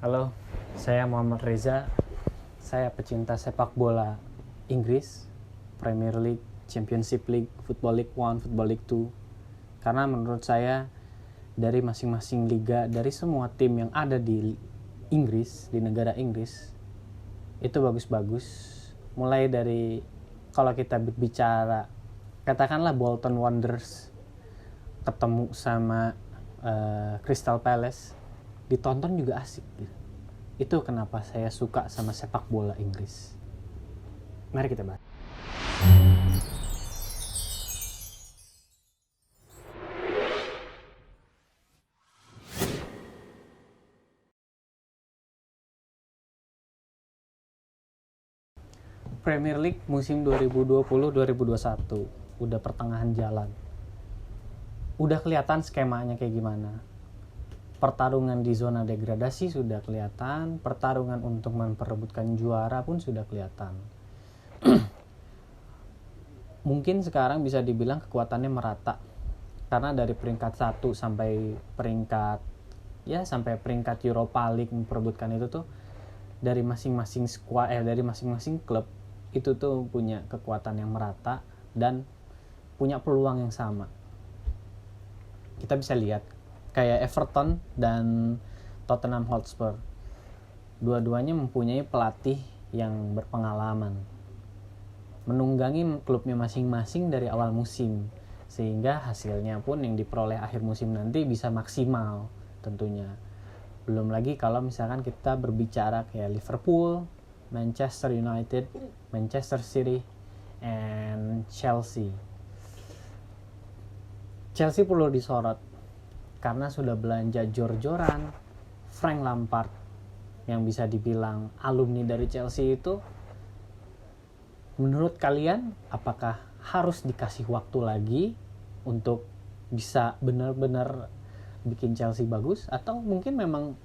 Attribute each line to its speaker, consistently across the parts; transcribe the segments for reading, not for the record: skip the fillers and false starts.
Speaker 1: Halo, saya Muhammad Reza. Saya pecinta sepak bola Inggris, Premier League, Championship League, Football League 1, Football League 2. Karena menurut saya dari masing-masing liga, dari semua tim yang ada di Inggris, di negara Inggris, itu bagus-bagus. Mulai dari kalau kita berbicara, katakanlah Bolton Wanderers ketemu sama Crystal Palace, ditonton juga asik gitu. Itu kenapa saya suka sama sepak bola Inggris. Mari kita bahas. Premier League musim 2020-2021 udah pertengahan jalan. Udah kelihatan skemanya kayak gimana. Pertarungan di zona degradasi sudah kelihatan, pertarungan untuk memperebutkan juara pun sudah kelihatan. Mungkin sekarang bisa dibilang kekuatannya merata. Karena dari peringkat 1 sampai peringkat Europa League memperebutkan itu tuh dari masing-masing dari masing-masing klub itu tuh punya kekuatan yang merata dan punya peluang yang sama. Kita bisa lihat kayak Everton dan Tottenham Hotspur. Dua-duanya mempunyai pelatih yang berpengalaman, menunggangi klubnya masing-masing dari awal musim, sehingga hasilnya pun yang diperoleh akhir musim nanti bisa maksimal tentunya. Belum lagi kalau misalkan kita berbicara kayak Liverpool, Manchester United, Manchester City, and Chelsea. Chelsea perlu disorot karena sudah belanja jor-joran. Frank Lampard yang bisa dibilang alumni dari Chelsea itu, menurut kalian apakah harus dikasih waktu lagi untuk bisa benar-benar bikin Chelsea bagus, atau mungkin memang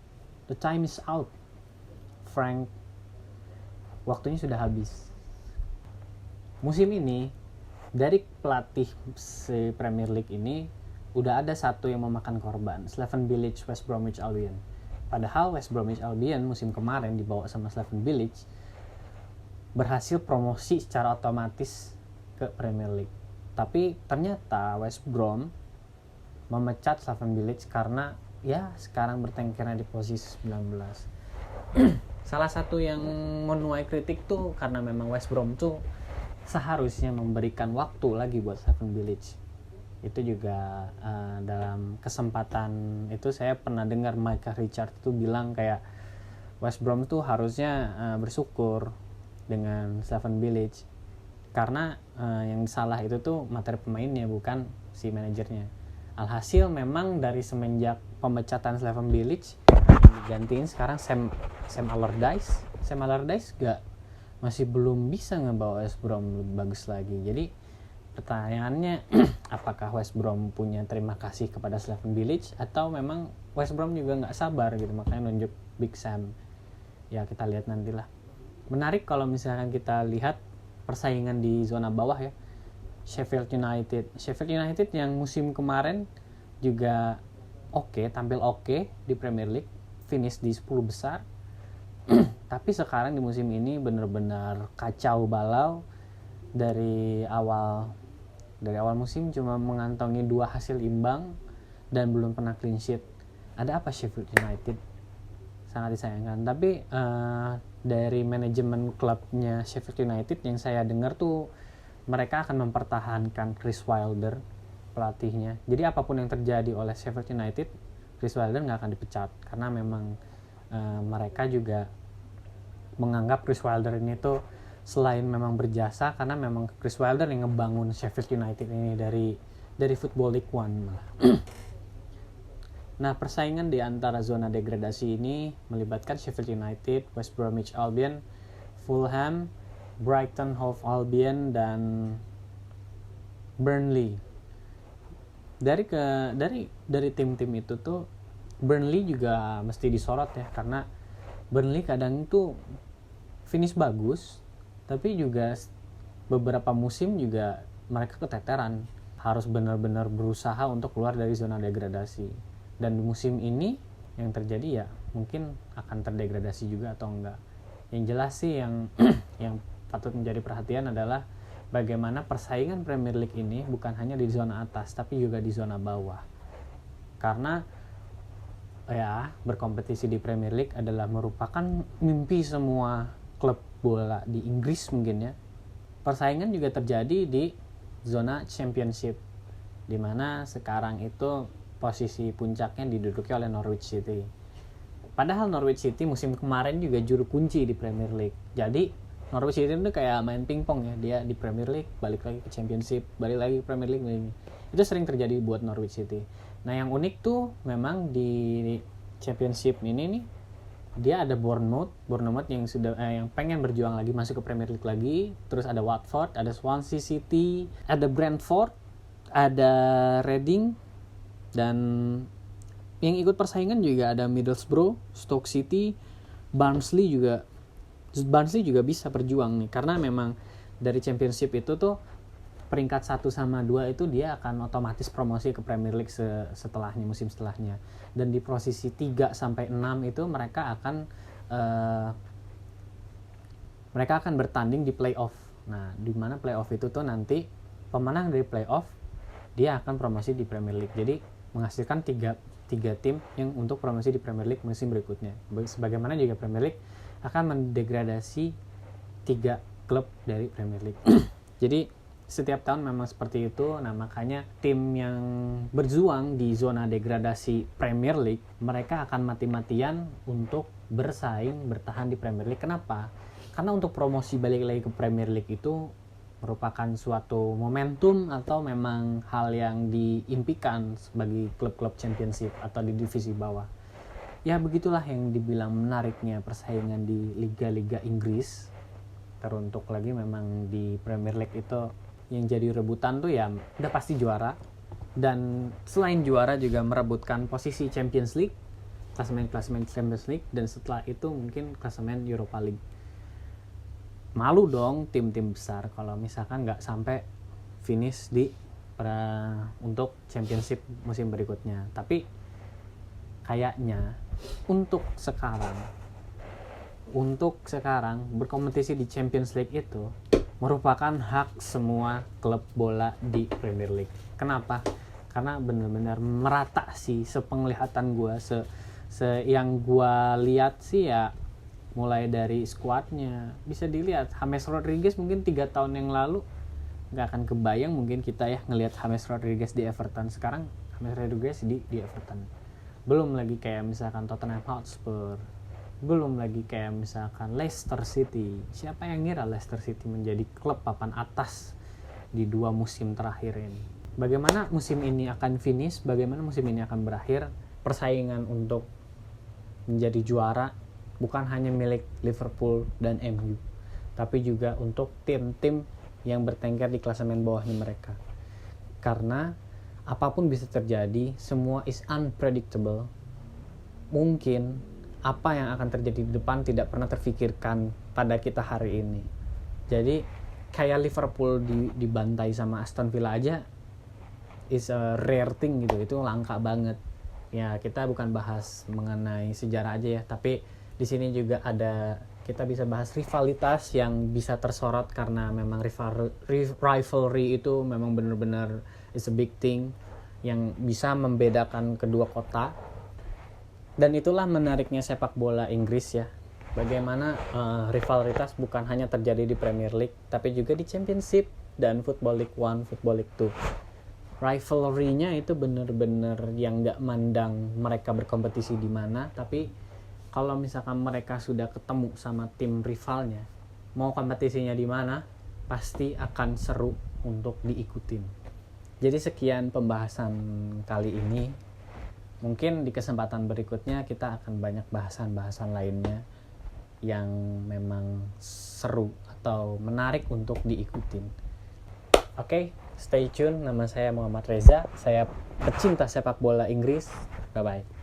Speaker 1: the time is out, Frank waktunya sudah habis. Musim ini dari pelatih Premier League ini udah ada satu yang memakan korban, Slaven Bilic, West Bromwich Albion. Padahal West Bromwich Albion musim kemarin dibawa sama Slaven Bilic berhasil promosi secara otomatis ke Premier League. Tapi ternyata West Brom memecat Slaven Bilic karena ya sekarang bertengkernya di posisi 19. Salah satu yang menuai kritik tuh karena memang West Brom tuh seharusnya memberikan waktu lagi buat Slaven Bilic. Itu juga dalam kesempatan itu saya pernah dengar Micah Richards tuh bilang kayak West Brom tuh harusnya bersyukur dengan Slaven Bilic karena yang salah itu tuh materi pemainnya, bukan si manajernya. Alhasil memang dari semenjak pemecatan Slaven Bilic digantiin sekarang Sam Allardyce masih belum bisa ngebawa West Brom bagus lagi. Jadi pertanyaannya apakah West Brom punya terima kasih kepada Slaven Bilic atau memang West Brom juga nggak sabar gitu makanya nunjuk Big Sam. Ya kita lihat nantilah. Menarik kalau misalkan kita lihat persaingan di zona bawah ya. Sheffield United yang musim kemarin juga tampil oke di Premier League, finish di 10 besar. Tapi sekarang di musim ini benar-benar kacau balau. Dari awal musim cuma mengantongi 2 hasil imbang dan belum pernah clean sheet. Ada apa Sheffield United? Sangat disayangkan. Tapi dari manajemen klubnya Sheffield United yang saya dengar tuh mereka akan mempertahankan Chris Wilder, pelatihnya. Jadi apapun yang terjadi oleh Sheffield United, Chris Wilder nggak akan dipecat karena memang mereka juga menganggap Chris Wilder ini tuh selain memang berjasa, karena memang Chris Wilder yang ngebangun Sheffield United ini dari Football League 1 malah. Nah, persaingan di antara zona degradasi ini melibatkan Sheffield United, West Bromwich Albion, Fulham, Brighton Hove Albion, dan Burnley. Dari tim-tim itu tuh Burnley juga mesti disorot ya, karena Burnley kadang itu finish bagus, tapi juga beberapa musim juga mereka keteteran, harus benar-benar berusaha untuk keluar dari zona degradasi. Dan musim ini yang terjadi ya mungkin akan terdegradasi juga atau enggak. Yang jelas sih yang yang patut menjadi perhatian adalah bagaimana persaingan Premier League ini bukan hanya di zona atas tapi juga di zona bawah. Karena ya berkompetisi di Premier League adalah merupakan mimpi semua klub bola di Inggris mungkin ya. Persaingan juga terjadi di zona Championship, di mana sekarang itu posisi puncaknya diduduki oleh Norwich City. Padahal Norwich City musim kemarin juga juru kunci di Premier League. Jadi Norwich City itu kayak main pingpong ya, dia di Premier League balik lagi ke Championship, balik lagi ke Premier League. Itu sering terjadi buat Norwich City. Nah yang unik tuh memang di Championship ini nih, dia ada Bournemouth yang sudah yang pengen berjuang lagi masuk ke Premier League lagi. Terus ada Watford, ada Swansea City, ada Brentford, ada Reading, dan yang ikut persaingan juga ada Middlesbrough, Stoke City, Barnsley juga bisa berjuang nih, karena memang dari Championship itu tuh peringkat 1 sama 2 itu dia akan otomatis promosi ke Premier League setelahnya, musim setelahnya. Dan di posisi 3 sampai 6 itu mereka akan bertanding di playoff. Nah, di mana playoff itu tuh nanti pemenang dari playoff dia akan promosi di Premier League. Jadi menghasilkan tiga tim yang untuk promosi di Premier League musim berikutnya. Sebagaimana juga Premier League akan mendegradasi 3 klub dari Premier League. Jadi setiap tahun memang seperti itu. Nah makanya tim yang berjuang di zona degradasi Premier League, mereka akan mati-matian untuk bertahan di Premier League. Kenapa? Karena untuk promosi balik lagi ke Premier League itu merupakan suatu momentum atau memang hal yang diimpikan bagi klub-klub Championship atau di divisi bawah. Ya begitulah yang dibilang menariknya persaingan di liga-liga Inggris. Teruntuk lagi memang di Premier League itu yang jadi rebutan tuh ya udah pasti juara, dan selain juara juga merebutkan posisi Champions League, klasemen Champions League, dan setelah itu mungkin klasemen Europa League. Malu dong tim-tim besar kalau misalkan nggak sampai finish untuk Championship musim berikutnya. Tapi kayaknya untuk sekarang berkompetisi di Champions League itu merupakan hak semua klub bola di Premier League. Kenapa? Karena benar-benar merata sih sepenglihatan gue, yang gue lihat sih ya, mulai dari skuadnya bisa dilihat. James Rodriguez mungkin 3 tahun yang lalu nggak akan kebayang mungkin kita ya ngelihat James Rodriguez di Everton. Sekarang James Rodriguez di Everton. Belum lagi kayak misalkan Tottenham Hotspur, belum lagi kayak misalkan Leicester City. Siapa yang ngira Leicester City menjadi klub papan atas di 2 musim terakhir ini? Bagaimana musim ini akan finish, bagaimana musim ini akan berakhir? Persaingan untuk menjadi juara bukan hanya milik Liverpool dan MU, tapi juga untuk tim-tim yang bertengkar di klasemen bawahnya mereka. Karena apapun bisa terjadi, semua is unpredictable. Mungkin apa yang akan terjadi di depan tidak pernah terfikirkan pada kita hari ini. Jadi kayak Liverpool dibantai sama Aston Villa aja is a rare thing gitu, itu langka banget. Ya kita bukan bahas mengenai sejarah aja ya, tapi di sini juga kita bisa bahas rivalitas yang bisa tersorot karena memang rivalry itu memang benar-benar is a big thing yang bisa membedakan kedua kota. Dan itulah menariknya sepak bola Inggris ya. Bagaimana rivalitas bukan hanya terjadi di Premier League, tapi juga di Championship dan Football League 1, Football League 2. Rivalry-nya itu benar-benar yang gak mandang mereka berkompetisi di mana, tapi kalau misalkan mereka sudah ketemu sama tim rivalnya, mau kompetisinya di mana, pasti akan seru untuk diikutin. Jadi sekian pembahasan kali ini. Mungkin di kesempatan berikutnya kita akan banyak bahasan-bahasan lainnya yang memang seru atau menarik untuk diikutin. Oke, stay tune. Nama saya Muhammad Reza. Saya pecinta sepak bola Inggris. Bye-bye.